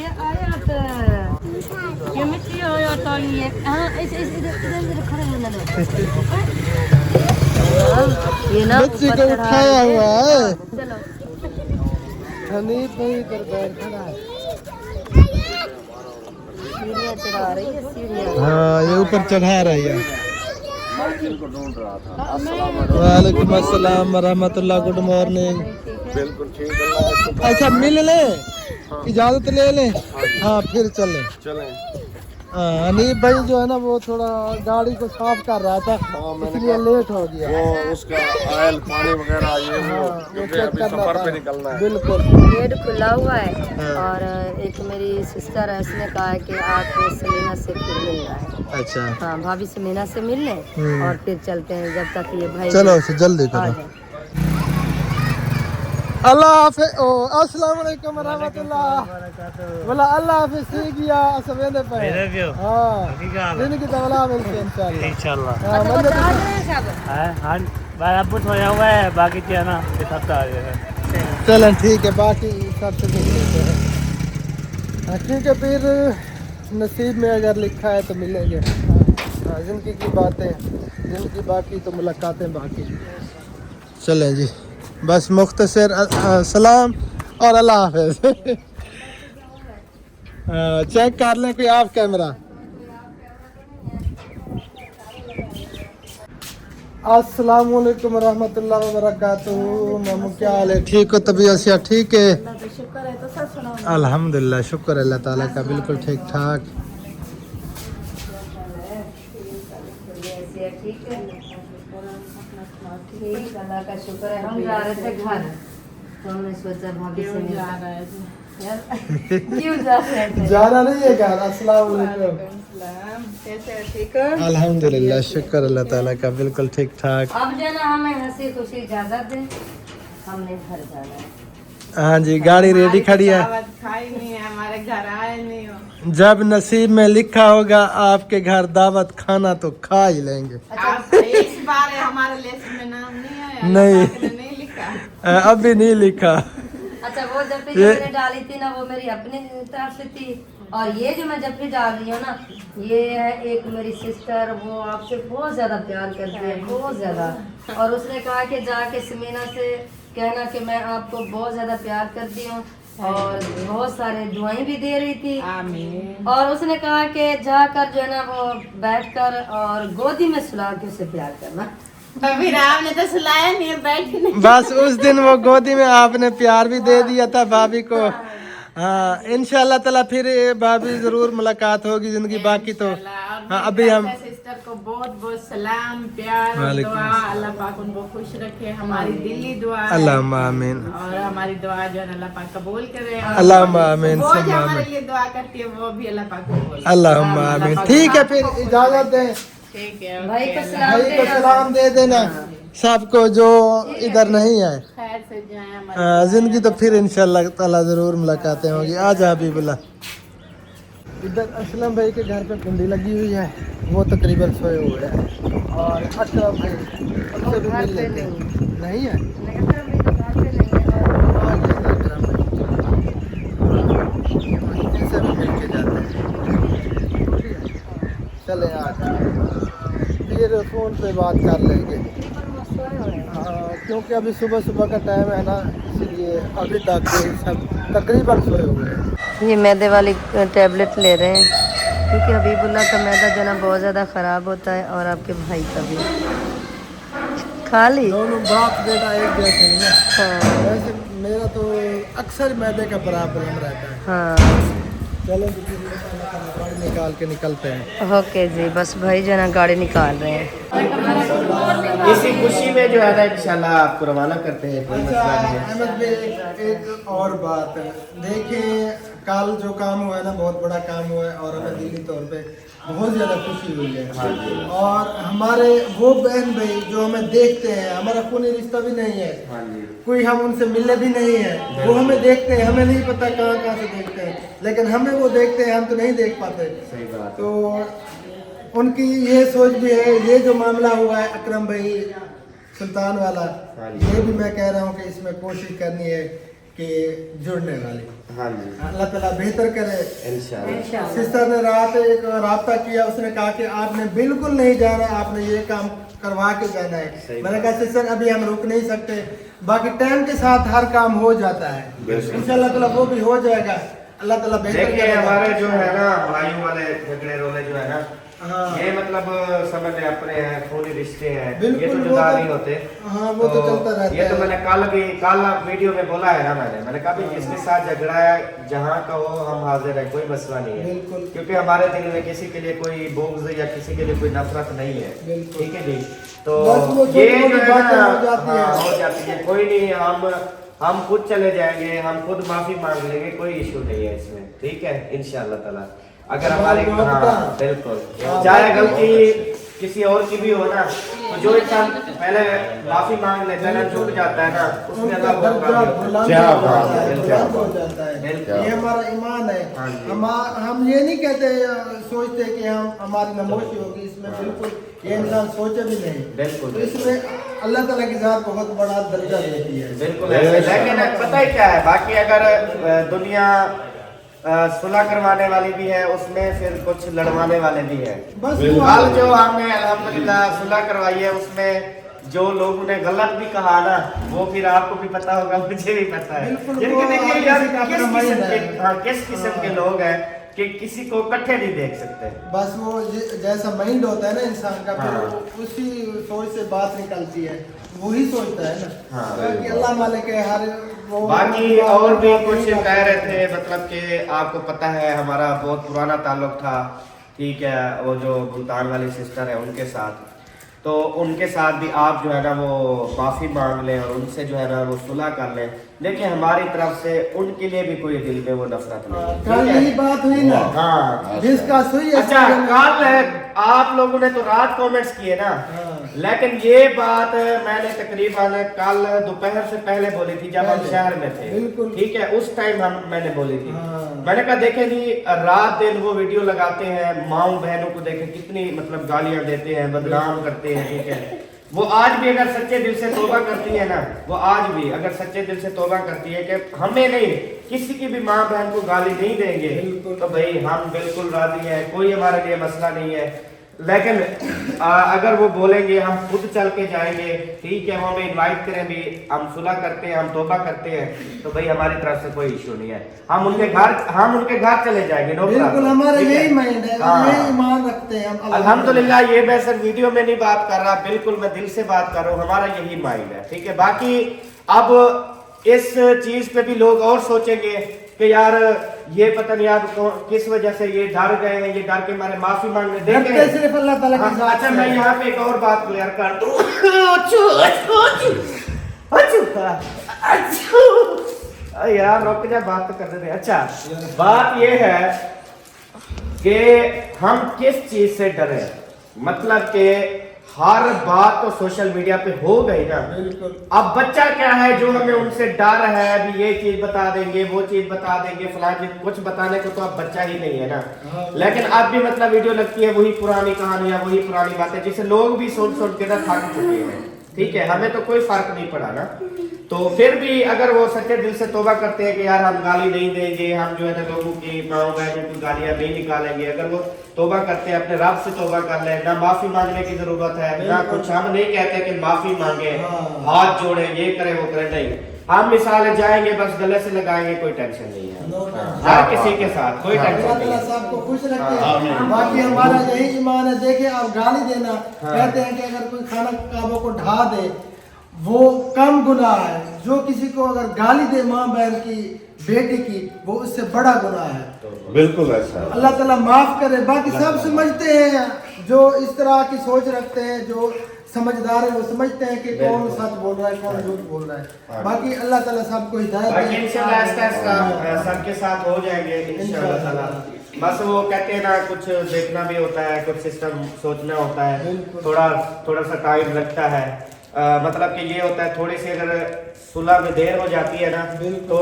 ये आयत ये मिट्टी आयत और ये हाँ इधर खड़े होने दो ये ना बच्चे को उठाया हुआ है। चलो हनीफ भाई इधर बैठ खड़ा है। सीढ़ियाँ चढ़ा रही है सीढ़ियाँ हाँ ये ऊपर चढ़ा रही है। वालेकुम अस्सलाम वरहमतुल्लाह, गुड मॉर्निंग। बिल्कुल ठीक है। अच्छा मिल ले, इजाजत ले ले, हाँ फिर चले। हाँ अनीब भाई जो है ना वो थोड़ा गाड़ी को साफ कर रहा था, इसलिए लेट हो गया। वो उसका ऑयल पानी वगैरह ये वो क्योंकि अभी सफर पे निकलना है। बिल्कुल गेट खुला हुआ है और एक मेरी सिस्टर है उसने कहा है कि आप समीना से फिर मिलना है। अच्छा हाँ भाभी समीना से मिल लें और फिर चलते हैं जब तक ये भाई चलो जल्दी आ करो। जाए। अल्लाह हाफिज। ओ अस्सलाम वालेकुम रहमतुल्लाह। बोला अल्लाह हाफिज सी गया सवेरे पे। हां दिन की दौला मिलते इंशाल्लाह इंशाल्लाह। हां मतलब हाँ भाई अब कुछ होया हुआ है, बाकी क्या ना ये सब तो आ जाएगा। चलें ठीक है, बाकी सब तो देख लेते हैं। हाँ, ठीक है फिर नसीब में अगर लिखा है तो मिलेंगे। हाँ जिंदगी की बातें जिंदगी बाकी तो मुलाकातें बाकी। चलें जी बस मुख्तसर सलाम और अल्लाह हाफिज। चेक कर लें कोई ऑफ कैमरा। अस्सलाम वालेकुम रहमतुल्लाह व बरकातहू। मामू क्या हाल है, ठीक हो? तबीयत से ठीक है? अल्हम्दुलिल्लाह, शुक्र अल्लाह ताला का, बिल्कुल ठीक ठाक। ठीक अल्लाह का शुक्र है। हम जा रहे थे घर तो हमने सोचा भाभी से मिल जा रहे थे। क्यों जा रहे थे? जाना नहीं है घर। अस्सलाम वालेकुम। कैसे ठीक हो? अल्हम्दुलिल्लाह, शुक्र अल्लाह ताला का, बिल्कुल ठीक ठाक। अब जो ना हमें हंसी खुशी इजाजत दें, हमने घर जाना है। हाँ जी गाड़ी रेडी खड़ी है। खाई नहीं है, हमारे घर आए नहीं हो। जब नसीब में लिखा होगा आपके घर दावत खाना तो खा ही लेंगे। आप इस बार हमारे लिस्ट में नाम नहीं आया। नहीं। अल्लाह पाक ने नहीं लिखा। अभी नहीं लिखा। अच्छा वो जब भी मैंने डाली थी ना वो मेरी अपनी तरफ से थी और ये जो मैं जब भी डाल रही हूँ ना ये है एक मेरी सिस्टर, वो आपसे बहुत ज्यादा प्यार करती है, बहुत ज्यादा। और उसने कहा कि जाके समीना से कहना कि मैं आपको बहुत ज्यादा प्यार करती हूँ और बहुत सारे दुआएं भी दे रही थी। आमीन। और उसने कहा कि जाकर जो है ना वो बैठकर और गोदी में सुला के उसे प्यार करना। अभी राम ने तो सुलाया नहीं है, बैठी नहीं। बस उस दिन वो गोदी में आपने प्यार भी दे दिया था भाभी को। हाँ इंशाल्लाह ताला फिर भाभी जरूर मुलाकात होगी जिंदगी बाकी तो। हाँ अभी हम सिस्टर को बहुत बहुत सलाम प्यार और दुआ। अल्लाह पाक उनको खुश रखे, हमारी दिली दुआ है। अल्लाहुम्मा आमीन। और हमारी दुआ जो है अल्लाह पाक कबूल करे। अल्लाहुम्मा आमीन। वो जो हमारे लिए दुआ करती है वो भी अल्लाह पाक कबूल करे। अल्लाहुम्मा आमीन। ठीक है फिर इजाजत दें, ठीक है। भाई को भाई को सलाम दे देना सबको जो इधर नहीं है। खैर से जाए हमारे। जिंदगी तो फिर इंशाल्लाह ताला जरूर मुलाकातें होगी। आ जा हबीबुल्लाह। इधर असलम भाई के घर पे कुंडी लगी हुई है, वो तकरीबन सोए हुए हैं। और अशरफ भाई उनसे भी मिल लेते हैं। नहीं है इनसे भी मिल के जाते हैं। चले आज फिर फोन पे बात कर लेंगे। क्योंकि अभी सुबह सुबह का टाइम है ना, इसलिए अभी तक सब तकरीबन सोए हुए हैं। ये मैदे वाली टैबलेट ले रहे हैं क्योंकि हबीबुल्लाह का मैदा जो ना बहुत ज़्यादा ख़राब होता है और आपके भाई का भी। खा ली? दोनों बाप बेटा एक जैसे हैं ना। हाँ वैसे मेरा तो अक्सर मैदे का प्रॉब्लम रहता है। हाँ चलो गाड़ी निकाल के निकलते हैं। ओके जी बस भाई जो ना गाड़ी निकाल रहे हैं। इसी खुशी में जो है ना इंशाल्लाह आपको रवाना करते हैं। कोई मसला नहीं है। अहमद भाई एक और बात है, देखें कल जो काम हुआ है ना बहुत बड़ा काम हुआ है और हमें दिली तौर पे बहुत ज़्यादा खुशी हुई है। और हमारे वो बहन भाई जो हमें देखते हैं, हमारा खूनी रिश्ता भी नहीं है, कोई हम उनसे मिले भी नहीं है, वो हमें देखते हैं, हमें नहीं पता कहाँ कहाँ से देखते हैं, लेकिन हमें वो देखते हैं, हम तो नहीं देख पाते। सही बात। तो उनकी ये सोच भी है, ये जो मामला हुआ है अकरम भाई सुल्तान वाला, ये भी मैं कह रहा हूँ कि इसमें कोशिश करनी है के जुड़ने वाली। हाँ जी अल्लाह ताला बेहतर करे। इंशाल्लाह। सिस्टर ने रात एक राब्ता किया, उसने कहा कि आपने बिल्कुल नहीं जाना, आपने ये काम करवा के जाना है। मैंने कहा सिस्टर अभी हम रुक नहीं सकते, बाकी टाइम के साथ हर काम हो जाता है, इंशाल्लाह ताला वो भी हो जाएगा। अल्लाह ताला बेहतर देखिए करेगा। हमारे जो है ना भाइयों वाले झगड़े रोले जो है ना, हाँ। ये मतलब समझ ले अपने हैं, खूनी रिश्ते हैं, ये बिल्कुल, तो वो जुदा तो- नहीं होते। हाँ, वो तो चलता रहता ये तो है। मैंने कल वीडियो में बोला है ना, मैंने कहा भी जिसके साथ झगड़ा है जहाँ का हो हम हाजिर हैं, कोई मसला नहीं है। बिल्कुल। क्योंकि हमारे दिल में किसी के लिए कोई बुग़्ज़ या किसी के लिए कोई नफरत नहीं है। बिल्कुल। ठीक है जी, तो बस वो ये छोटी जो मोटी है बातें ना, हो जाती हाँ, हैं। हो जाती है, कोई नहीं, हम खुद चले जाएंगे, हम खुद माफी मांग लेंगे, कोई इशू नहीं है इसमें। ठीक है इंशाल्लाह ताला। अगर हमारी हाँ, बिल्कुल चाहे गलती किसी और की भी हो ना, तो जो इंसान पहले माफी मांग लेता है ना, झुक जाता है ना, उसमें अल्लाह बहुत बड़ा बुलंद क्या हो बात जाता है, है, बुलंद हो जाता है। बिल्कुल। ये हमारा ईमान है। हाँ जी। हम ये नहीं कहते सोचते कि हम हमारी नमोशी होगी, इसमें बिल्कुल ये इंसान सोचे भी नहीं। बिल्कुल। तो इसमें अल्लाह ताला की ज़ात बहुत बड़ा दर्जा देती है। बिल्कुल ऐसे। लेकिन पता है क्या है, बाकी अगर दुनिया सुलह करवाने वाली भी है, उसमें फिर कुछ लड़वाने वाले भी है। बस कल जो हमने अल्हम्दुलिल्लाह सुलह करवाई है, उसमें जो लोगों ने गलत भी कहा ना, वो फिर आपको भी पता होगा, मुझे भी पता है। बिल्कुल, जिनके वो देखिए हर यार किसी का किस अपना किस्म mind के है। हाँ, किस किस्म के लोग हैं कि किसी को इकट्ठे नहीं देख सकते। बस वो जैसा माइंड होता है ना इंसान का, फिर हाँ। वो उसी सोच से बात निकलती है, वही सोचता है ना। हाँ, बाकी अल्लाह मालिक है हर वो। बाकी और भी कुछ कह रहे थे, मतलब कि आपको पता है हमारा बहुत पुराना ताल्लुक था, ठीक है, वो जो मुल्तान वाली सिस्टर है उनके साथ, तो उनके साथ भी आप जो है ना वो माफ़ी मांग लें और उनसे जो है ना वो सुलह कर लें। देखिए हमारी तरफ से उनके लिए भी कोई दिल में वो नफरत नहीं है, कल ठीक है? यही बात हुई ना, हाँ जिसका सुई है अच्छा, कल आप लोगों ने तो रात कमेंट्स किए ना, हाँ। लेकिन ये बात मैंने तकरीबन कल दोपहर से पहले बोली थी जब हम पहले। शहर में थे। बिल्कुल। ठीक है, उस टाइम मैंने बोली थी। हाँ। मैंने कहा देखें जी, रात दिन वो वीडियो लगाते हैं, माँ बहनों को देखें कितनी मतलब गालियां देते हैं, बदनाम करते हैं। ठीक है, वो आज भी अगर सच्चे दिल से तौबा करती है ना, वो आज भी अगर सच्चे दिल से तौबा करती है कि हमें नहीं, किसी की भी माँ बहन को गाली नहीं देंगे, तो भाई हम बिल्कुल राजी हैं, कोई हमारे लिए मसला नहीं है। लेकिन अगर वो बोलेंगे हम खुद चल के जाएंगे, ठीक है, वो हमें इनवाइट करें भी, हम सुलह करते हैं, हम तौबा करते हैं, तो भाई हमारी तरफ से कोई इशू नहीं है, हम उनके घर चले जाएंगे। नो बिल्कुल, प्रॉब्लम, हमारा ठीक है? यही माइंड है, हाँ। यही ईमान रखते हैं हम। अल्हम्दुलिल्लाह, ये मैं सिर्फ वीडियो में नहीं बात कर रहा, बिल्कुल मैं दिल से बात कर रहा हूँ, हमारा यही माइंड है। ठीक है, बाकी अब इस चीज पे भी लोग और सोचेंगे कि यार ये पता नहीं आप किस वजह से ये डर गए हैं, ये डर के मारे माफी मांगने डरते देंगे। सिर्फ अल्लाह ताला की ज़ात अच्छा, से मैं है। यहाँ पे एक और बात क्लियर कर दूं। यार रुक जा, बात तो करने दे। अच्छा, बात ये है कि हम किस चीज से डरे, मतलब कि हर बात तो सोशल मीडिया पे हो गई ना। बिल्कुल। अब बच्चा क्या है जो हमें उनसे डर है, अभी ये चीज बता देंगे, वो चीज बता देंगे, फलां चीज, कुछ बताने को तो अब बच्चा ही नहीं है ना। लेकिन अब भी मतलब वीडियो लगती है, वही पुरानी कहानियां, वही पुरानी बातें, जिसे लोग भी सुन के ना थक चुके हैं। ठीक है, हमें तो कोई फर्क नहीं पड़ा ना। तो फिर भी अगर वो सच्चे दिल से तौबा करते हैं कि यार हम गाली नहीं देंगे, हम जो है ना लोगों की माँ बहनों की गालियां नहीं निकालेंगे, अगर वो तौबा करते हैं, अपने रब से तौबा कर ले, ना माफी मांगने की जरूरत है ना कुछ, हम नहीं कहते कि माफी मांगे, हाथ जोड़े, ये करे वो करे, नहीं, हम मिसाल जाएंगे बस गले से लगाएंगे, कोई टेंशन नहीं है हर किसी के साथ, कोई अल्लाह टेंशन नहीं ताला है। सबको खुश रखे। बाकी हमारा यही ईमान है। देखे आप गाली देना, कहते हैं कि अगर कोई खाना काबों को ढा दे वो कम गुनाह है, जो किसी को अगर गाली दे माँ बहन की, बेटी की, वो उससे बड़ा गुनाह है। बिल्कुल ऐसा। अल्लाह ताला माफ करे। बाकी सब समझते हैं, जो इस तरह की सोच रखते हैं, जो समझदार है वो समझते हैं कि कौन सच बोल रहा है, कौन झूठ बोल रहा है। बाकी अल्लाह ताला सबको हिदायत बाकी दे। इंशाल्लाह आहिस्ता सबके साथ हो जाएंगे इंशाल्लाह ताला। बस वो कहते हैं ना, कुछ देखना भी होता है, कुछ सिस्टम सोचना होता है, थोड़ा सा टाइम लगता है। मतलब कि ये होता है थोड़ी सी अगर सुलह में देर हो जाती है ना तो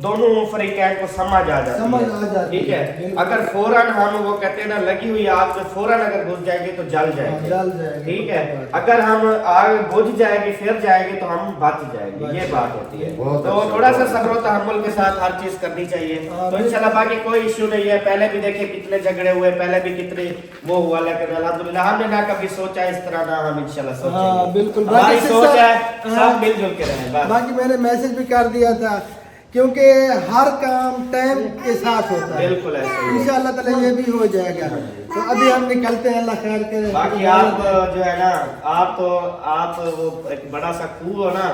दोनों फरीकैन को समझ आ जाती है, ठीक है। अगर फौरन हम वो कहते हैं ना लगी हुई आग में फौरन अगर घुस जाएंगे तो जल जाएंगे, ठीक है। अगर हम आग बुझ जाएगी फिर जाएंगे तो हम बच जाएंगे, ये बात होती है। तो थोड़ा सा सब्र व तहम्मुल के साथ हर चीज करनी चाहिए। तो इंशाल्लाह बाकी कोई इश्यू नहीं है। पहले भी देखे कितने झगड़े हुए, पहले भी कितने वो हुआ, लेकिन अल्हम्दुलिल्लाह हमने ना कभी सोचा इस तरह, ना हम इंशाल्लाह सोचेंगे। बिल्कुल हमारी सोच है सब मिलजुल के रहें बस। बाकी मैंने मैसेज भी कर दिया था क्योंकि हर काम टाइम के साथ होता है, बिल्कुल ऐसे ही है। इंशाअल्लाह ताला ये भी हो जाएगा। तो अभी हम निकलते हैं, अल्लाह खैर करे। बाकी आप जो है ना आप वो एक बड़ा सा कुआं हो ना,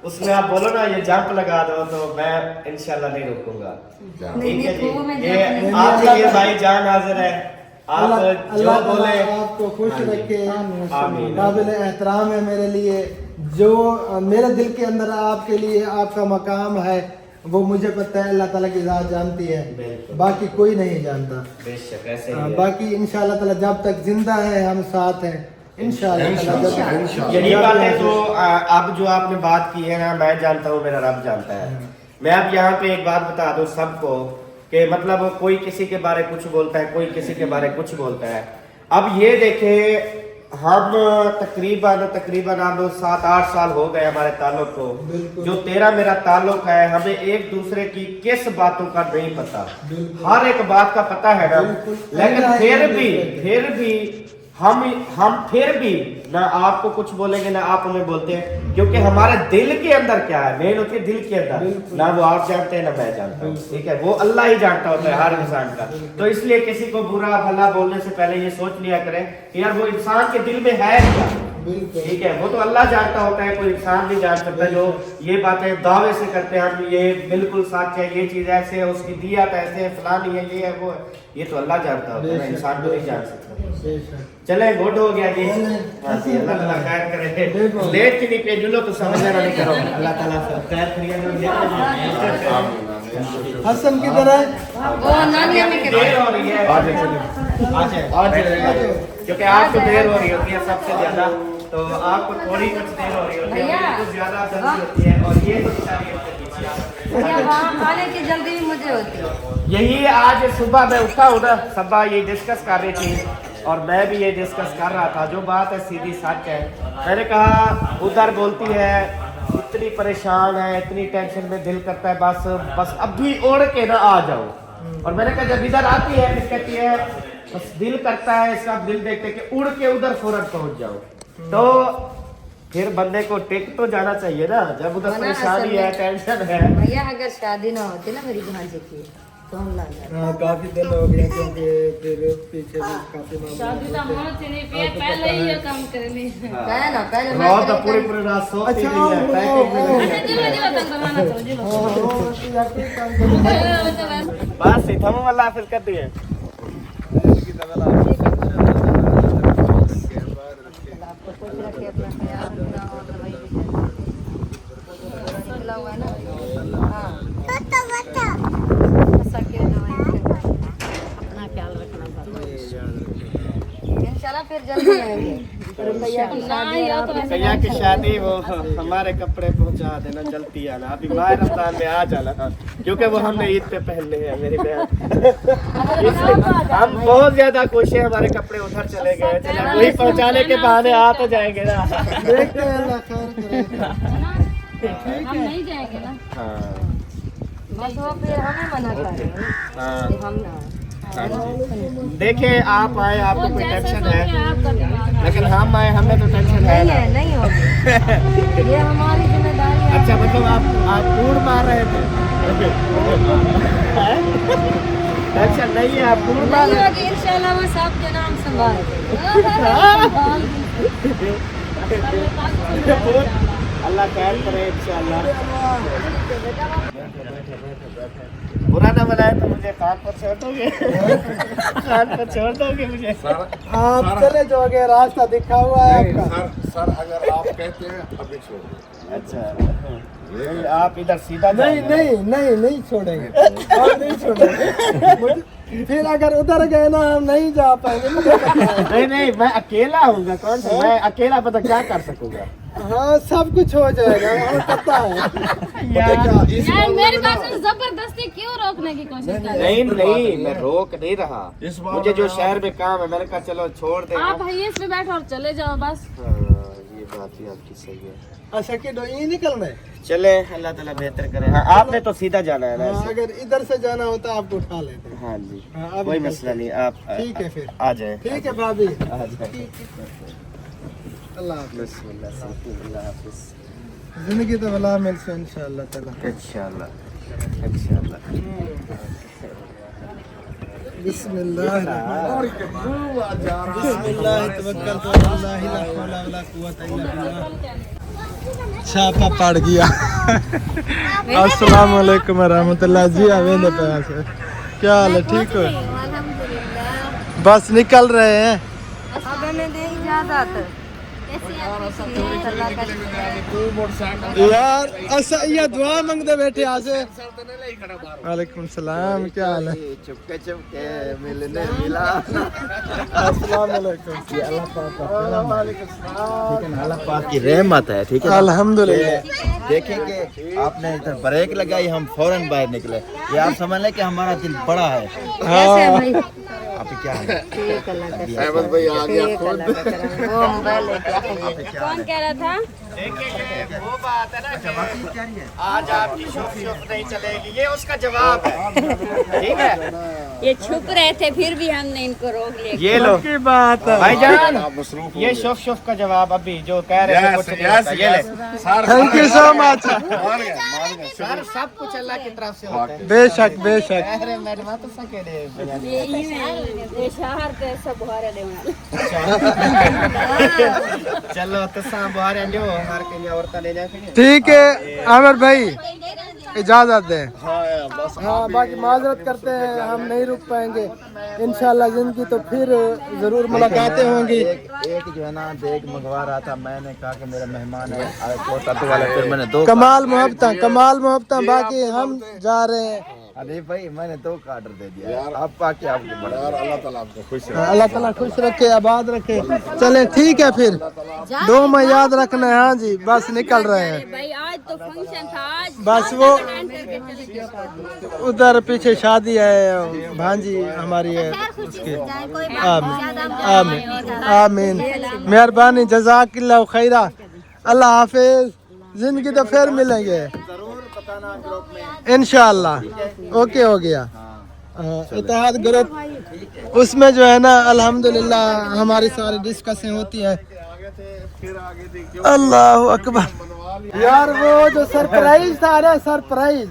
उसमें आप बोलो ना ये जंप लगा दो तो मैं इंशाल्लाह नहीं रुकूंगा, ठीक है कुआं में जी। ये आपके लिए भाई जान हाजिर है, आप जो बोले आपको खुश रखे। आमीन। काबिल एहतराम है मेरे लिए, जो मेरे दिल के अंदर आपके लिए आपका मकाम है वो मुझे पता है, अल्लाह ताला की ज़ात जानती है, बाकी कोई नहीं जानता। बेशक ऐसे ही है। बाकी इंशाअल्लाह ताला जब तक जिंदा है हम साथ हैं इंशाअल्लाह। यही बात है। तो अब जो आपने बात की है ना, मैं जानता हूँ मेरा रब जानता है। मैं अब यहाँ पे एक बात बता दूँ सबको कि मतलब कोई किसी के बारे कुछ बोलता है, कोई किसी के बारे कुछ बोलता है। अब ये देखे हम तकरीबन अब 7-8 साल हो गए हमारे ताल्लुक को, जो तेरा मेरा ताल्लुक है, हमें एक दूसरे की किस बातों का नहीं पता, हर एक बात का पता है ना, लेकिन फिर भी हम फिर भी ना आपको कुछ बोलेंगे ना आप हमें बोलते हैं, क्योंकि हमारे दिल के अंदर क्या है, मेन होती है दिल के अंदर, ना वो आप जानते हैं ना मैं जानता हूँ, ठीक है। वो अल्लाह ही जानता होता है हर इंसान का। तो इसलिए किसी को बुरा भला बोलने से पहले ये सोच लिया करें कि यार वो इंसान के दिल में है क्या, ठीक है। वो तो अल्लाह जानता होता है, कोई इंसान नहीं जान सकता। जो ये बातें दावे से करते हैं हम, ये बिल्कुल सच है, ये चीज ऐसे है, उसकी दियत ऐसे है, फलानी है, ये है वो है, ये तो अल्लाह जानता होता है, इंसान को नहीं जान सकता। चले गुड हो गया जी, अल्लाह ताला खैर करे। लेट की नहीं पेजुलो तो समझना नहीं करो, अल्लाह ताला खैर करिए। हसन किधर है? वो नानी अम्मी के देर हो रही है, आज क्योंकि आपको देर हो रही होती है सबसे ज्यादा, तो आपको थोड़ी कुछ देर हो रही होती है, कुछ ज्यादा जल्दी होती है, और ये तो बेचारी अपने पीछे या वहाँ आने की जल्दी भी मुझे होती है। यही आज सुबह मैं उठा हूँ ना, सब्बा ये डिस्कस कर रही थी और मैं भी ये डिस्कस कर रहा था। जो बात है सीधी सच है। मैंने कहा उधर बोलती है इतनी परेशान है, इतनी टेंशन में, दिल करता है बस अभी उड़ के ना आ जाओ। और मैंने कहा जब इधर आती है फिर कहती है बस दिल करता है इसका दिल देखते कि उड़ के उधर फौरन पहुंच जाओ। तो फिर बंदे को टेक तो जाना चाहिए ना, जब उधर परेशानी है, टेंशन है। भैया अगर शादी ना होती ना मेरी भांजे की तो हम ला जाते। काफी दिन हो गया क्योंकि फिर पीछे भी काफी शादी तो होती नहीं, पहले ही ये काम करनी है। पहले ना पहले मैं रात तो पूरी रात सोती नहीं है, पैकेज में लगी है। जिलो तक बनाना तो जिलो। बस थम वाला फिर कर दिए। आपको खुश रखे, अपना ख्याल रखना और दवाई भी निकला हुआ है ना। हाँ सके दवाई अपना ख्याल रखना इंशाल्लाह फिर जल्दी आएंगे। रुपया की शादी है, भैया की शादी वो हमारे कपड़े पहुंचा देना, जल्दी आना, अभी माह रमजान में आ जाना, क्योंकि वो हमने ईद पे पहनने हैं मेरी बहन। हम बहुत ज्यादा खुश हैं, हमारे कपड़े उधर चले गए, चले वही पहुंचाने के बहाने आ तो जाएंगे ना। देखते हैं अल्लाह खैर करे। हम नहीं जाएंगे ना। हाँ बस वो फिर हमें मना कर रहे हैं हाँ कि हम ना देखिए आप आए, आपको कोई टेंशन है, लेकिन हम आए, हमें तो टेंशन है नहीं ना। है, नहीं होगी, ये हमारी जिम्मेदारी है। अच्छा मतलब आप कूड़ मार रहे थे? टेंशन नहीं है, आप कूड़ मार नहीं रहे होगी इंशाल्लाह, वो सब के नाम संभाल अल्लाह खैर करे इंशाल्लाह। बुरा ना बनाए तो मुझे कान पर छोड़ दोगे, कान पर छोड़ दोगे मुझे। आप चले जाओगे, रास्ता दिखा हुआ है आपका। सर अगर आप कहते हैं अभी छोड़। अच्छा आप इधर सीधा नहीं छोड़ेंगे, और नहीं छोड़ेंगे। फिर अगर उधर गए ना हम नहीं जा पाएंगे। नहीं मैं अकेला हूँगा, कौन सा मैं अकेला पता क्या कर सकूंगा। हाँ सब कुछ हो जाएगा, हमें पता है। यार मेरी बात सुन, जबरदस्ती क्यों रोकने की कोशिश कर रहे नहीं नहीं, मैं रोक नहीं रहा, इस बार मुझे जो शहर में काम है मैंने कहा चलो छोड़ दे। हो? आप हाईएस पे बैठो और चले जाओ बस। हाँ, ये बात भी आपकी सही है। अच्छा कि ये निकलना है। चले, अल्लाह ताला बेहतर करे। हाँ, आपने तो सीधा जाना है ना हाँ, ऐसे? अगर इधर से जाना होता आपको उठा लेते। हाँ जी, हाँ, अब कोई निकलते मसला नहीं, आप ठीक है फिर। आ जाए। ठीक है भाभी, आ जाए। अल्लाह हाफिज़। बिस्मिल्लाह से, अल्लाह हाफिज़। जिंदगी तो भला मिल से इंशाअल्लाह ताला। इंशाअल्लाह इंशाअल्लाह। बिस्मिल्लाह बिस्मिल्लाह तवक्कलतु अल्लाह ला हौला वला कुव्वता इल्ला बिल्लाह। छापा पड़ गया। अस्सलाम वालेकुम रहमतुल्लाह जी। आवेंदे पे से क्या हाल है, ठीक हो? अल्हम्दुलिल्लाह। बस निकल रहे हैं। अब हमें दे इजाजत। अल्लाह का यार अच्छा ये दुआ मांगते बैठे आज। वालेकुम सलाम, क्या हाल है? चुपके चुपके मिलने मिला। अस्सलाम वालेकुम। अल्लाह पाक की रहमत है, ठीक है। अल्हम्दुलिल्लाह। देखेंगे आपने इधर ब्रेक लगाई, हम फौरन बाहर निकले। ये आप समझ लें कि हमारा दिल बड़ा है। कैसे है भाई? आप क्या है? ठीक अल्लाह का अहमद भाई आ गया ठीक अल्लाह का करम। वो मोबाइल लेके आएंगे। कौन कह रहा था? वो बात है ना कि आज आपकी शुभ नहीं चलेगी, ये उसका जवाब है, ठीक है। ये छुप रहे थे फिर भी हमने इनको रोक लिया। ये लो की बात है। भाईजान, आप मसरूफ हो ये गए। शुभ का जवाब अभी जो कह रहे थे Yes, कुछ नहीं yes, होता, ये ले। yes. Sir thank you so much. मान गए सर सब कुछ अल्लाह की तरफ से होता है। बेशक बेशक। अरे मैडम तो सके दे ये शहर पे सब बुहारे देना। चलो तो सां बुहारे जो हर के लिए औरत ले जाए फिर। ठीक है आमिर भाई, इजाजत दें। बस हाँ बाकी माजरत करते हैं, हम नहीं रुक पाएंगे इंशाल्लाह। जिंदगी तो फिर जरूर मुलाकातें होंगी। एक जो है ना देख मंगवा रहा था, मैंने कहा कि मेरा मेहमान है तत्व वाला, फिर मैंने दो कमाल मोहब्बत। बाकी हम जा रहे हैं। अरे भाई मैंने दो का ऑर्डर दे दिया आप पाके आपके बड़ा। यार अल्लाह ताला आपको खुश रखे। अल्लाह ताला खुश रखे, आबाद रखे। चले ठीक है फिर, दो में याद रखना है। हाँ जी बस निकल रहे हैं। भाई आज तो फंक्शन था, आज बस वो उधर पीछे शादी है, भांजी हमारी है उसकी। आमीन आमीन, मेहरबानी, जज़ाकिल्लाह खैरा। अल्लाह हाफिज। जिंदगी तो फिर मिलेंगे इंशाअल्लाह। ओके हो गया। इत्तेहाद ग्रुप उसमें जो है ना अल्हम्दुलिल्लाह हमारी सारी डिस्कशन होती है। अल्लाह अकबर। यार वो जो सरप्राइज था ना, सरप्राइज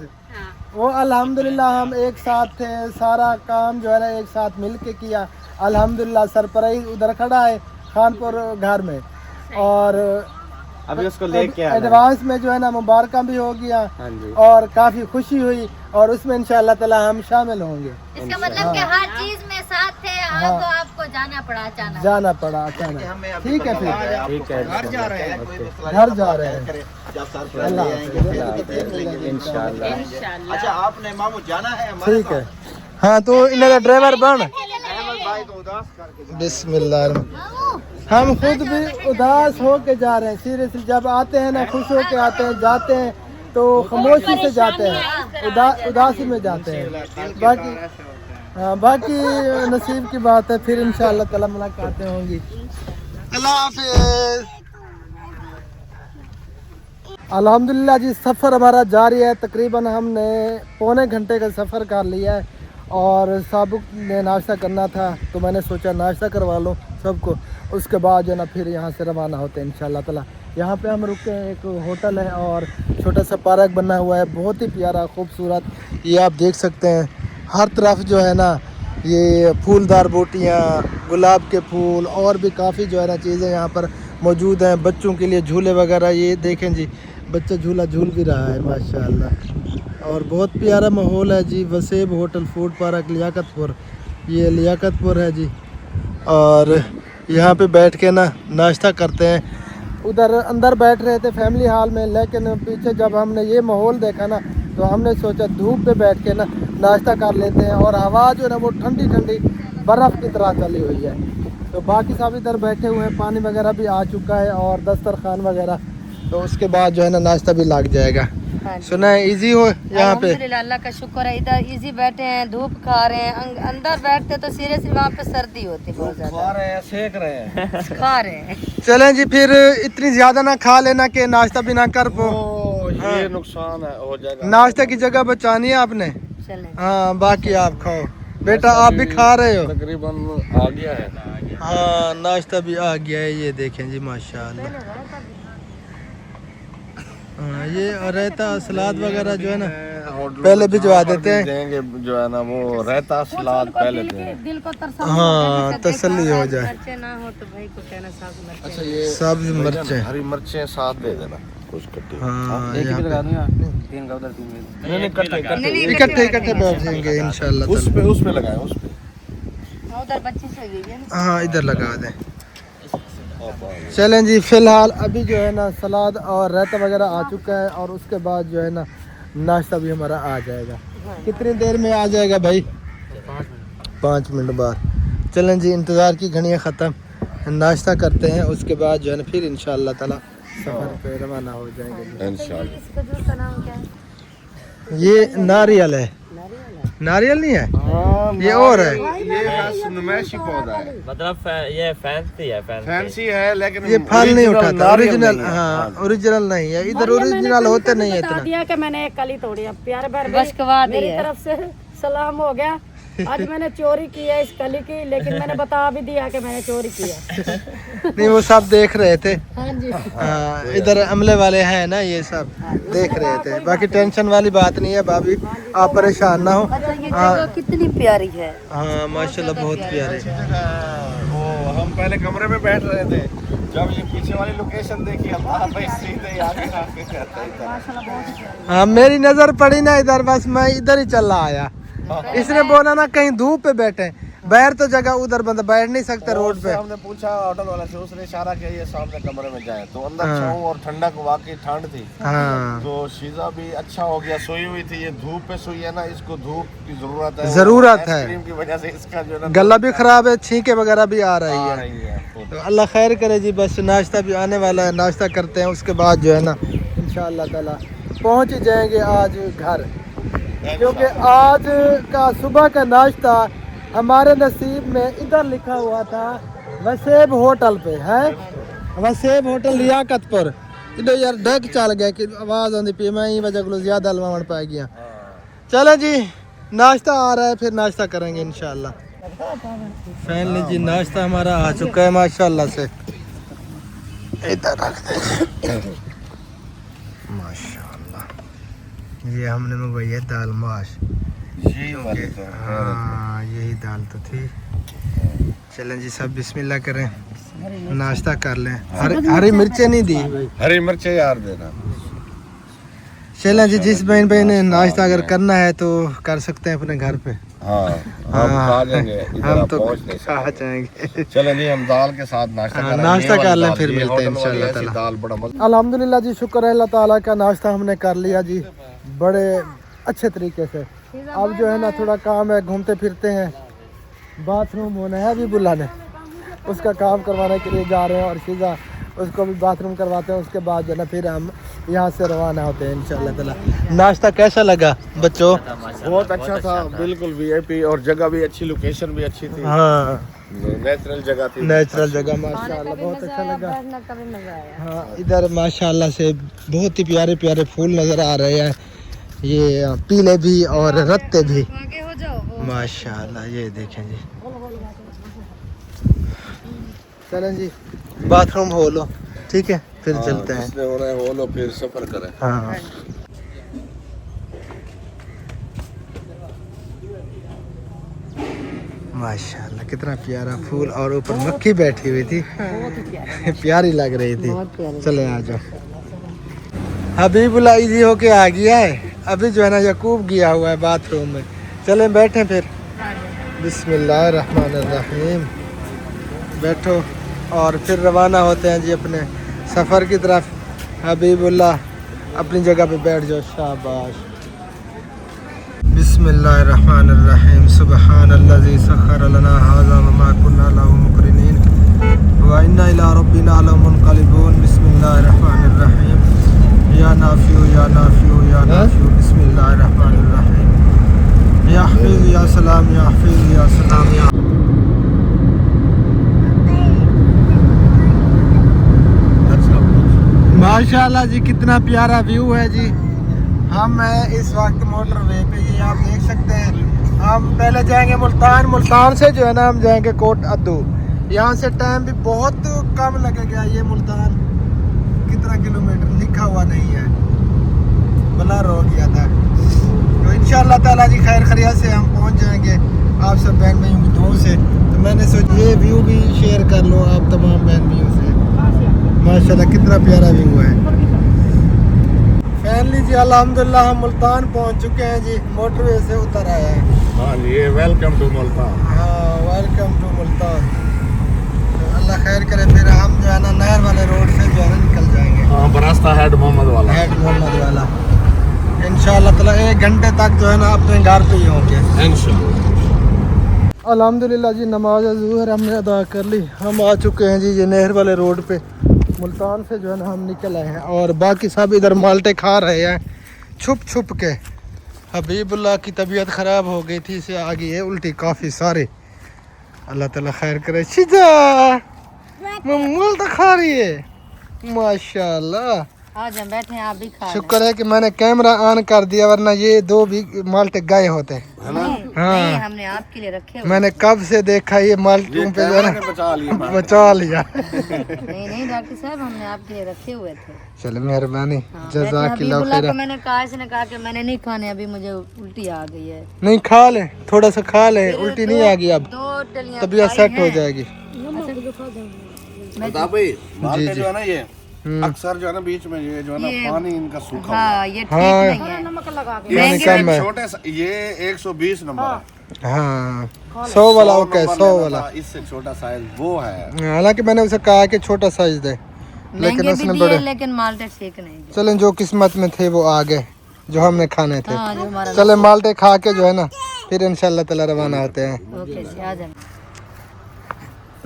वो अल्हम्दुलिल्लाह हम एक साथ थे, सारा काम जो है ना एक साथ मिल के किया अल्हम्दुलिल्लाह। सरप्राइज उधर खड़ा है खानपुर घर में, और अभी उसको लेके आना है। एडवांस में जो है ना मुबारक भी हो गया, हाँ जी। और काफी खुशी हुई, और उसमें इंशाअल्लाह ताला हम शामिल होंगे। इसका मतलब कि हर चीज में साथ थे, आज तो आपको जाना पड़ा अचानक। जाना पड़ा अचानक। ठीक है फिर ठीक है, घर जा रहे हैं, कोई मसला घर जा रहे हैं। जब सरप्राइज ले आएंगे फिर भी देख लेंगे इंशाअल्लाह। अच्छा आपने मामू जाना है हमारे ठीक है। हाँ तो इन्हें ड्राइवर बन। भाई तो उदास करके बिस्मिल्लाह। हम खुद भी उदास होके जा रहे हैं सीरियसली। जब आते हैं ना खुश होके आते हैं, जाते हैं तो खामोशी से जाते हैं, उदासी में जाते हैं। बाकी हाँ बाकी नसीब की बात है, फिर इंशाअल्लाह ताला मुलाकातें होंगी। अल्लाह हाफिज़। अल्हम्दुलिल्लाह जी सफ़र हमारा जारी है। तकरीबन हमने पौने घंटे का सफ़र कर लिया है, और साबुक ने नाश्ता करना था तो मैंने सोचा नाश्ता करवा लो सबको, उसके बाद जो ना फिर यहाँ से रवाना होते हैं इंशाअल्लाह ताला। यहाँ पे हम रुके हैं, एक होटल है और छोटा सा पार्क बना हुआ है, बहुत ही प्यारा खूबसूरत। ये आप देख सकते हैं हर तरफ जो है ना ये फूलदार बूटियाँ, गुलाब के फूल, और भी काफ़ी जो है ना चीज़ें यहाँ पर मौजूद हैं। बच्चों के लिए झूले वगैरह, ये देखें जी बच्चा झूला झूल भी रहा है माशाल्लाह, और बहुत प्यारा माहौल है जी। Waseb hotel food park Liaquatpur, ये लियाकतपुर है जी। और यहाँ पे बैठ के ना नाश्ता करते हैं। उधर अंदर बैठ रहे थे फैमिली हॉल में, लेकिन पीछे जब हमने ये माहौल देखा ना तो हमने सोचा धूप पे बैठ के ना नाश्ता कर लेते हैं, और हवा जो है ना वो ठंडी ठंडी बर्फ़ की तरह चली हुई है। तो बाकी सब इधर बैठे हुए हैं, पानी वगैरह भी आ चुका है और दस्तरखान वगैरह तो उसके बाद जो है ना नाश्ता भी लग जाएगा। सुना है इजी हो यहाँ पे? अल्हम्दुलिल्लाह, अल्लाह का शुक्र है। इधर इजी बैठे हैं, धूप खा रहे हैं। अंदर बैठते तो सीरियसली वहाँ पे सर्दी होती बहुत ज्यादा। रहे हैं, सेक रहे हैं। खा रहे हैं। चलें जी, फिर इतनी ज्यादा ना खा लेना कि नाश्ता भी ना कर पो। ये नुकसान है, हो जाएगा। नाश्ता की जगह बचानी है आपने। चलें। हाँ, बाकी आप खाओ। बेटा आप भी खा रहे हो? तकरीबन आ गया है। हाँ, नाश्ता भी आ गया है। ये देखें जी माशाल्लाह। हाँ, ये और रायता सलाद वगैरह जो है ना पहले भिजवा देते हैं। देंगे जो है ना वो रहता सलाद पहले देंगे। दिल को तरसा हाँ, तसल्ली हो जाए। मिर्चे ना हो तो भाई को कहना साथ मिर्चे। अच्छा, ये सब्ज मिर्चें। हरी मिर्चें साथ दे देना कुछ कट्टी। हाँ, यहाँ पे नहीं इकट्ठे इकट्ठे बैठ जाएंगे इंशाल्लाह। उस पे लगाए, उस पे। उधर बच्ची से गई है ना। हाँ, इधर लगा दें। चलें जी, फिलहाल अभी जो है ना सलाद और रायता वगैरह आ चुका है और उसके बाद जो है ना नाश्ता भी हमारा आ जाएगा। कितनी देर में आ जाएगा भाई? 5 मिनट बाद। चलें जी, इंतज़ार की घड़ियाँ ख़त्म, नाश्ता करते हैं, उसके बाद जो है ना फिर इंशाअल्लाह ताला सफ़र पे रवाना हो जाएंगे इंशाल्लाह। इस खजूर का नाम क्या है? ये नारियल है। नारियल नहीं है, ये और है। ये नुमाइशी पौधा है, मतलब ये फैंसी है, फैंसी है, लेकिन ये फल नहीं उठाता। नारियल ओरिजिनल, नहीं है। हाँ, ओरिजिनल नहीं है। इधर ओरिजिनल होते नहीं है इतना। दिया कि मैंने एक कली तोड़ी। अब प्यारे बार बशकवा दी मेरी है। तरफ से सलाम हो गया। आज मैंने चोरी की है इस कली की, लेकिन मैंने बता भी दिया कि मैंने चोरी की है। नहीं, वो सब देख रहे थे। हाँ जी। हाँ, इधर अमले वाले हैं ना, ये सब देख रहे थे। बाकी टेंशन वाली बात नहीं है भाभी, आप परेशान ना हो। अच्छा, ये जगह कितनी प्यारी है। हाँ, माशाल्लाह बहुत प्यारे। वो हम पहले कमरे में बैठ रहे थे, जब ये पीछे वाली लोकेशन देखी, अल्लाह भाई सीधे आगे आके कहता है। हाँ, मेरी नजर पड़ी ना इधर, बस मैं इधर ही चला आया। इसने बोला ना कहीं धूप पे बैठे, बाहर तो जगह उधर बंदा बैठ नहीं सकता रोड पे। हमने पूछा होटल वाला से, उसने इशारा किया ये सामने कमरे में जाए, तो अंदर हाँ। छाऊं और ठंडक, वाकई ठंड थी। हाँ, तो शीजा भी अच्छा हो गया, सोई हुई थी। ये धूप पे सोई है ना, इसको धूप की जरूरत है। जरूरत है। आइसक्रीम की वजह से इसका जो है ना गला भी खराब है, छींके वगैरह भी आ रही आ है। रही है। तो अल्लाह खैर करे जी। बस नाश्ता भी आने वाला है, नाश्ता करते हैं, उसके बाद जो है ना इंशाअल्लाह ताला पहुंच ही जाएंगे आज घर। क्योंकि आज का सुबह का नाश्ता हमारे नसीब में इधर लिखा हुआ था, वसेब होटल पे है। वसेब होटल लियाकतपुर। इधर यार डग चल गया कि आवाज़ आती पी, मैं ही वजह को ज़्यादा हलवाण पा गया। चलो जी, नाश्ता आ रहा है, फिर नाश्ता करेंगे इंशाअल्लाह। फाइनली जी नाश्ता हमारा आ चुका है माशाल्लाह से। इधर रख दे माशाल्लाह। ये हमने मंगवाई है दाल माश। हाँ, यही दाल तो थी। चलें जी, सब बिस्मिल्लाह करें, नाश्ता कर लें। हरी मिर्चें नहीं दी भाई। हरी मिर्चें यार देना। चलें जी, जिस बहन भाई ने नाश्ता अगर करना है तो कर सकते हैं अपने घर पे। हाँ, हम खा लेंगे, हम तो पहुंच नहीं खा सकते। जाएंगे। चलें जी, हम दाल के साथ नाश्ता हाँ, करें। नाश्ता ये कर वाली लें, दाल, फिर ये मिलते हैं होटल वाली इंशाअल्लाह ऐसी ताला। दाल बड़ा मजा। अल्हम्दुलिल्लाह जी, शुक्र है अल्लाह ताला का, नाश्ता हमने कर लिया जी बड़े अच्छे तरीके से। अब जो है ना थोड़ा काम है, घूमते फिरते हैं, बाथरूम होना है अभी बुलाने, उसका काम करवाने के लिए जा रहे हैं और सीधा उसको भी बाथरूम करवाते हैं। उसके बाद जो है ना फिर हम यहाँ से रवाना होते हैं इंशाअल्लाह ताला। नाश्ता कैसा लगा बच्चों? बहुत अच्छा था, बिल्कुल वीआईपी, और जगह भी अच्छी, लोकेशन भी अच्छी थी। हाँ, नेचुरल जगह थी। नेचुरल जगह माशाल्लाह बहुत अच्छा लगा। बैठने का भी मजा आया। हाँ, इधर माशाल्लाह से बहुत ही प्यारे प्यारे फूल नज़र आ रहे हैं, ये पीले भी और रत्ते भी आगे हो जाओ। माशाल्लाह। ये देखें जी, चलें जी बाथरूम हो लो, ठीक है, फिर चलते हैं। जिसने हो रहे हो लो, फिर सफर करें। हाँ, माशाल्लाह कितना प्यारा फूल, और ऊपर मक्खी बैठी हुई थी, प्यारी लग रही थी। चले आ जाओ। हबीबुल्लाह इजी होके आ गया है, अभी जो है ना यकूब गया हुआ है बाथरूम में। चले बैठे फिर। बिस्मिल्लाहिर्रहमानिर्रहीम। बैठो और फिर रवाना होते हैं जी अपने सफ़र की तरफ। हबीबुल्लाह अपनी जगह पे बैठ जाओ, शाबाश। बिस्मिल्लाहिर्रहमानिर्रहीम। सुब्हानल्लज़ी सख़्खर लना हाज़ा व मा कुन्ना लहू मुक़रिनीन وإنا إلى ربنا لمنقلبون بسم الله الرحمن الرحيم يا نافع يا نافع يا نافع بسم الله الرحمن الرحيم يا حفيظ يا سلام يا حفيظ يا سلام يا माशाल्लाह जी कितना प्यारा व्यू है जी। हम हैं इस वक्त मोटर वे पे, ये आप देख सकते हैं। हम पहले जाएंगे मुल्तान, मुल्तान से जो है ना हम जाएंगे कोट अद्दू। यहाँ से टाइम भी बहुत कम लगेगा। ये मुल्तान कितना किलोमीटर लिखा हुआ नहीं है, ब्लर हो गया था। तो इंशाअल्लाह ताला जी खैर खैरियत से हम पहुँच जाएंगे आप सब बहन भाइयों की दुआओं से। तो मैंने सोचा ये व्यू भी शेयर कर लो आप तमाम बहन भाइयों से। माशाल्लाह कितना प्यारा व्यू है। फैमिली जी अल्हम्दुलिल्लाह हम मुल्तान पहुंच चुके हैं जी, मोटरवे से उतर आए हैं। हाँ जी, वेलकम टू मुल्तान। हाँ वेलकम टू मुल्तान। तो अल्लाह खैर करे, फिर हम जो है ना नहर वाले रोड से जो है ना निकल जाएंगे। हाँ, रास्ता हेड मोहम्मद वाला। हेड मोहम्मद वाला इंशाअल्लाह ताला 1 घंटे तक जो है ना अपने घर पे ही होंगे इंशाअल्लाह। अल्हम्दुलिल्लाह जी नमाज ज़ुहर हमने अदा कर ली। हम आ चुके हैं जी ये नहर वाले रोड पे। मुल्तान से जो है ना हम निकल आए हैं और बाकी सब इधर माल्टे खा रहे हैं छुप छुप के। हबीबुल्लाह की तबीयत ख़राब हो गई थी, इसे आ गई है उल्टी काफ़ी सारे। अल्लाह ताला खैर करे। शिजा माल्टा खा रही है माशाल्लाह। आज हम बैठे हैं, आप भी खा शुक्र है कि मैंने कैमरा ऑन कर दिया, वरना ये 2 भी माल्टे गए होते। नहीं, हाँ हमने आपके लिए रखे हुए। मैंने कब से देखा ये माल्टों पे जो है ना बचा लिया। नहीं डॉक्टर साहब, हमने आपके लिए रखे हुए थे। चलो मेहरबानी, हाँ, जज़ाकिल्लाह हबीबुल्लाह खैर। को मैंने कहा, इसने कहा कि मैंने नहीं खाने, अभी मुझे उल्टी आ गई है। नहीं खा ले, थोड़ा सा खा ले, उल्टी नहीं आ गई अब 2 टलियां तबीयत खाई सेट हो हैं। जाएगी। बता भाई, माल्टे जी। जो है ना ये अक्सर जो है ना बीच में ये जो है ना पानी इनका सूखा हाँ, ये ठीक हाँ। नहीं है। नमक लगा के पानी कम है। छोटे ये 120 नंबर है। हाँ 100 वाला ओके, 100 वाला। इससे छोटा साइज वो है। हालांकि मैंने उसे कहा कि छोटा साइज दे, लेकिन महंगे उसने भी बड़े। दिए, लेकिन माल्टे ठीक नहीं है। चलें जो किस्मत में थे वो आ गए, जो हमने खाने थे। हाँ, जो हमारा चले माल्टे खा के जो है ना फिर इंशाल्लाह ताला रवाना होते हैं। ओके से आ जाए।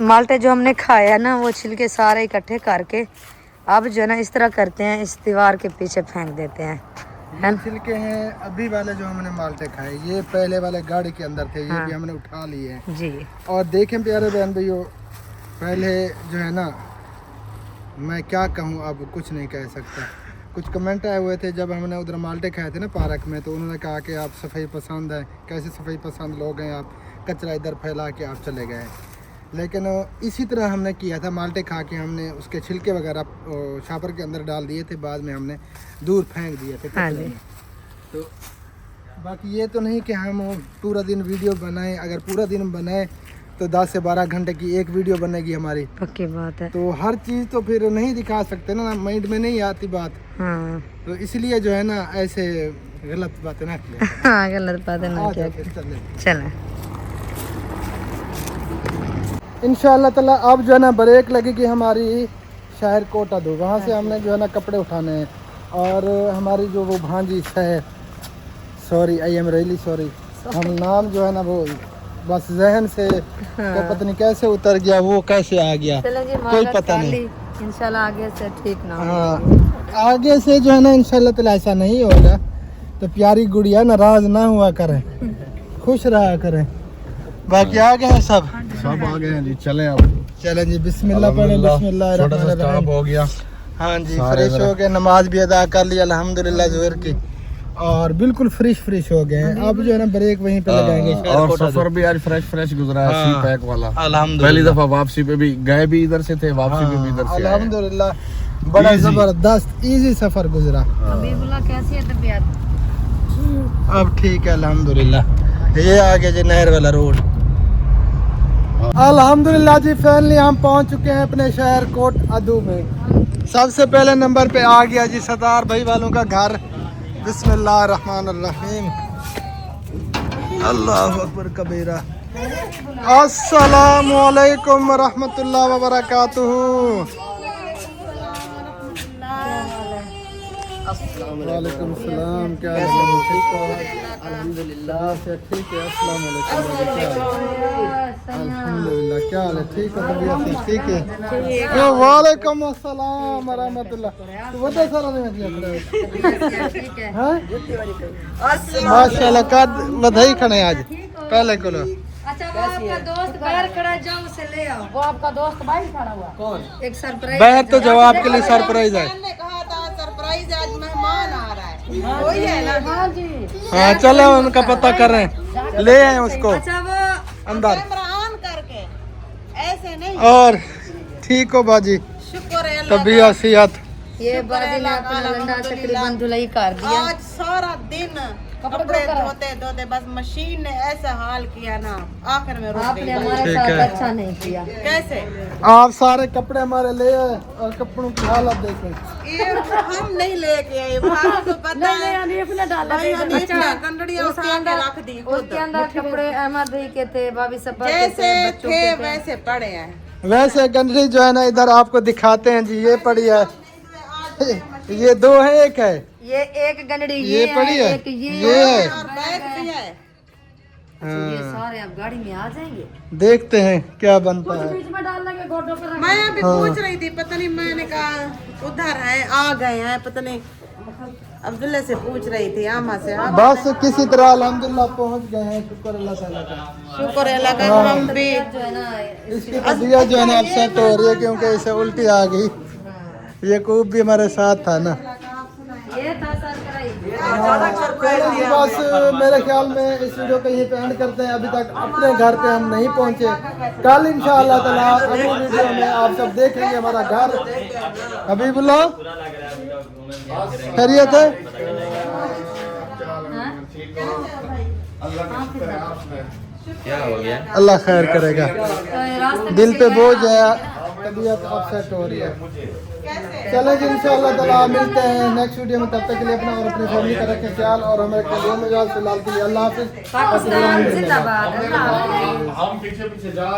माल्टे जो हमने खाया ना, वो छिलके सारे इकट्ठे करके अब जो है ना इस तरह करते हैं, इस दीवार के पीछे फेंक देते हैं, है ना। छिलके हैं अभी वाले जो हमने माल्टे खाए, ये पहले वाले गाड़ी के अंदर थे, ये हाँ। भी हमने उठा लिए हैं। जी। और देखें प्यारे बहन भाइयों, पहले जो है ना मैं क्या कहूँ, अब कुछ नहीं कह सकता। कुछ कमेंट आए हुए थे जब हमने उधर माल्टे खाए थे ना पार्क में, तो उन्होंने कहा कि आप सफाई पसंद है, कैसे सफाई पसंद लोग हैं आप, कचरा इधर फैला के आप चले गए। लेकिन इसी तरह हमने किया था, माल्टे खा के हमने उसके छिलके वगैरह छापर के अंदर डाल दिए थे, बाद में हमने दूर फेंक दिए थे हाँ कचरे जी। में। तो बाकी ये तो नहीं कि हम पूरा दिन वीडियो बनाएं, अगर पूरा दिन बनाएं तो 10 से 12 घंटे की एक वीडियो बनेगी हमारी। पक्की बात है। तो हर चीज़ तो फिर नहीं दिखा सकते ना, माइंड में नहीं आती बात। हाँ तो इसलिए जो है ना ऐसे गलत बातें ना किया करें। हाँ, गलत बात है ना आ क्या। जाओ फिर चलें। चलें। इंशाअल्लाह ताला अब जो है ना ब्रेक लगेगी हमारी शहर कोटा दो, वहाँ से हमने जो है ना कपड़े उठाने हैं। और हमारी जो वो भांजी है, sorry I am really sorry, हम नाम जो है ना वो बस जहन से तो पता नहीं कैसे उतर गया, वो कैसे आ गया चलें जी, कोई पता नहीं। इंशाल्लाह आगे से ठीक ना हो। हाँ आगे से जो है ना इंशाअल्लाह ताला ऐसा नहीं होगा। तो प्यारी गुड़िया नाराज ना हुआ करे, खुश रहा करे। बाकी आ गए हैं सब आ गए हैं जी, चलें अब। चलें जी, बिस्मिल्लाह पढ़ें, बिस्मिल्लाह छोटा सा रहमान स्टॉप रहीम। हो गया। हाँ जी, सारे फ्रेश हो गए, नमाज भी अदा कर ली अल्हम्दुलिल्लाह ज़ोहर की, और बिल्कुल फ्रेश हो गए हैं। अब जो है ना ब्रेक वहीं पे लगाएंगे। और सफर भी आज फ्रेश गुजरा है, सी पैक वाला। अल्हम्दुलिल्लाह पहली दफा वापसी पे भी गए भी इधर से थे, वापसी पे भी इधर से आए। अल्हम्दुलिल्लाह बड़ा Easy। जबरदस्त इजी सफर गुजरा। हबीबुल्लाह कैसी है तबीयत? अब ठीक है अल्हम्दुलिल्लाह। ये आगे जो नहर वाला रोड। अल्हम्दुलिल्लाह जी फाइनली हम पहुंच चुके हैं अपने शहर कोट अदू में। सबसे पहले नंबर पे आ गया जी सरदार भाई वालों का घर। बिस्मिल्लाहिर्रहमानिर्रहीम, अल्लाहु अकबर कबीरा। अस्सलामु अलैकुम रहमतुल्लाहि व बरकातुहू। वालेकुम सलाम, क्या हाल है? ठीक हो? अल्हम्दुलिल्लाह से ठीक है। अस्सलाम वालेकुम। अल्हम्दुलिल्लाह, क्या हाल है? ठीक है, तबीयत से ठीक है। वालेकुम अस्सलाम वरहमतुल्लाह। तो बता सारा नहीं ठीक है हाँ माशाल्लाह का बधाई खड़े आज पहले को लो। अच्छा वो आपका दोस्त बाहर खड़ा है, जाओ उसे ले आओ। वो आपका दोस्त भाई खड़ा हुआ। कौन? एक सरप्राइज बेहद तो जवाब के लिए सरप्राइज है। कहा था सरप्राइज, आज मेहमान आ रहा है, वही है ना। हाँ जी। हाँ चलो उनका पता कर रहे हैं, ले आए उसको अच्छा वो अंदर। कैमरा ऑन करके ऐसे नहीं। और ठीक हो बाजी? शुक्र है अल्लाह तबीयत सेहत? ये बाजी ने अपना लंडा तकरीबन धुलाई कर का। दिया। आज सारा दिन कपड़े धोते धोते बस मशीन ने ऐसा हाल किया ना, आखिर में रुक आपने गई। हमारे ठीक साथ है। अच्छा नहीं किया। कैसे? आप सारे कपड़े हमारे ले आए और कपड़ों की हालत देखें। ये हम नहीं लेके आए, वो आपको पता नहीं है। हनीफ ने डाला भाई हनीफ ने कंडड़ियाँ उसके उठा के अंदर रख दी खुद। उसके अंदर कपड़े अहमद भाई के थे, भाभी सब्बा के जैसे थे, बच्चों थे के थे। वैसे पड़े हैं। वैसे गंदगी जो है ना इधर आपको दिखाते हैं जी, ये पड़ी है। ये दो है, एक है, ये एक गंडड़ी ये पड़ी है, एक ये है। और बैग भी है। ये सारे अब गाड़ी में आ जाएंगे। देखते हैं क्या बनता है। बीच में डाल लगे गोडों पर। मैं अभी हाँ। पूछ रही थी, पता नहीं, मैंने कहा उधर है, आ गए हैं, पता नहीं। अब्दुल्ला से पूछ रही थी, आमा से। बस किसी तरह अल्हम्दुलिल्लाह पहुंच गए हैं, शुक्र अल्लाह ताला का। शुक्र है लगा हम भी। जो है ना इसकी तबीयत जो है ना अपसेट हो रही है क्योंकि इसे उल्टी आ गई। ये कूब भी हमारे साथ था ना। ये था सरप्राइज। चलो जी बस मेरे ख्याल में इस वीडियो को यहीं पे एंड करते हैं। अभी तक अपने घर पे हम नहीं पहुंचे। कल इंशाअल्लाह ताला अगली वीडियो में आप सब देखेंगे हमारा घर। हबीबुल्लाह खैरियत है? क्या हो गया? अल्लाह खैर करेगा। तो रास्ते में दिल से पे गए बोझ आप। है, तबीयत अपसेट हो रही है। चलें जी इंशाअल्लाह ताला मिलते हैं नेक्स्ट वीडियो में। तब तक के लिए अपना और अपनी फैमिली का रखें ख्याल और हमारे लिए फिलहाल के लिए अल्लाह हाफिज़। पाकिस्तान जिंदाबाद। अल्लाह हाफ़िज़। हम पीछे पीछे जा